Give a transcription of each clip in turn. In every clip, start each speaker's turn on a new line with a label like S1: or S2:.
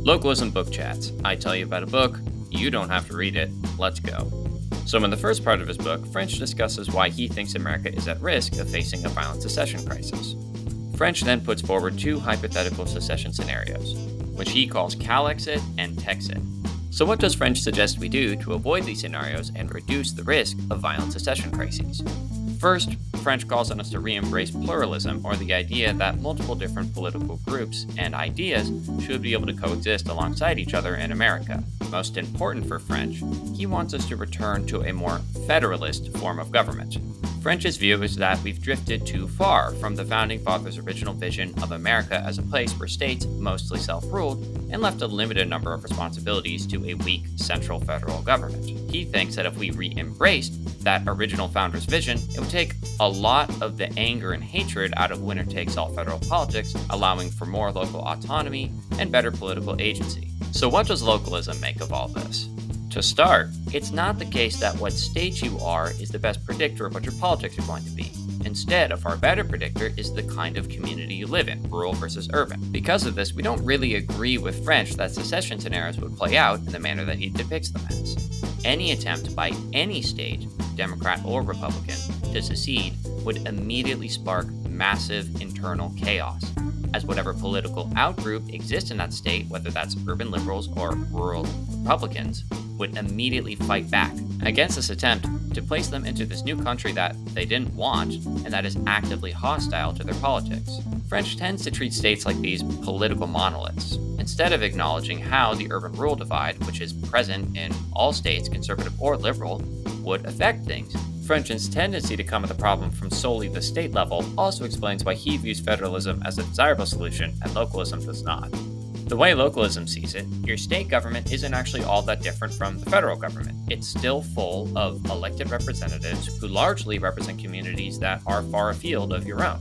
S1: Localism book chats. I tell you about a book, you don't have to read it. Let's go. So in the first part of his book, French discusses why he thinks America is at risk of facing a violent secession crisis. French then puts forward two hypothetical secession scenarios, which he calls Calexit and Texit. So what does French suggest we do to avoid these scenarios and reduce the risk of violent secession crises? First, French calls on us to re-embrace pluralism, or the idea that multiple different political groups and ideas should be able to coexist alongside each other in America. Most important for French, he wants us to return to a more federalist form of government. French's view is that we've drifted too far from the Founding Fathers' original vision of America as a place where states mostly self-ruled and left a limited number of responsibilities to a weak central federal government. He thinks that if we re-embraced that original founders' vision, it would take a lot of the anger and hatred out of winner-takes-all federal politics, allowing for more local autonomy and better political agency. So what does localism make of all this? To start, it's not the case that what state you are is the best predictor of what your politics are going to be. Instead, a far better predictor is the kind of community you live in, rural versus urban. Because of this, we don't really agree with French that secession scenarios would play out in the manner that he depicts them as. Any attempt by any state, Democrat or Republican, to secede would immediately spark massive internal chaos, as whatever political outgroup exists in that state, whether that's urban liberals or rural Republicans, would immediately fight back against this attempt to place them into this new country that they didn't want and that is actively hostile to their politics. French tends to treat states like these political monoliths, instead of acknowledging how the urban-rural divide, which is present in all states, conservative or liberal, would affect things. French's tendency to come at the problem from solely the state level also explains why he views federalism as a desirable solution and localism does not. The way localism sees it, your state government isn't actually all that different from the federal government. It's still full of elected representatives who largely represent communities that are far afield of your own.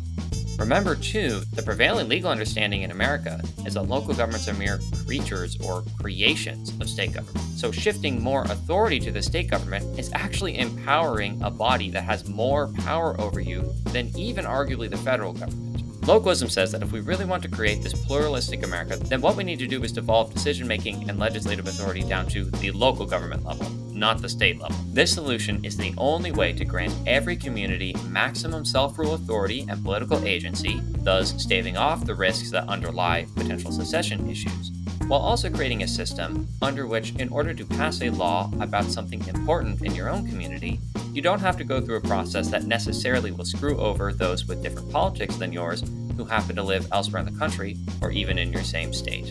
S1: Remember, too, the prevailing legal understanding in America is that local governments are mere creatures or creations of state government. So shifting more authority to the state government is actually empowering a body that has more power over you than even arguably the federal government. Localism says that if we really want to create this pluralistic America, then what we need to do is devolve decision-making and legislative authority down to the local government level, not the state level. This solution is the only way to grant every community maximum self-rule authority and political agency, thus staving off the risks that underlie potential secession issues, while also creating a system under which, in order to pass a law about something important in your own community, you don't have to go through a process that necessarily will screw over those with different politics than yours who happen to live elsewhere in the country or even in your same state.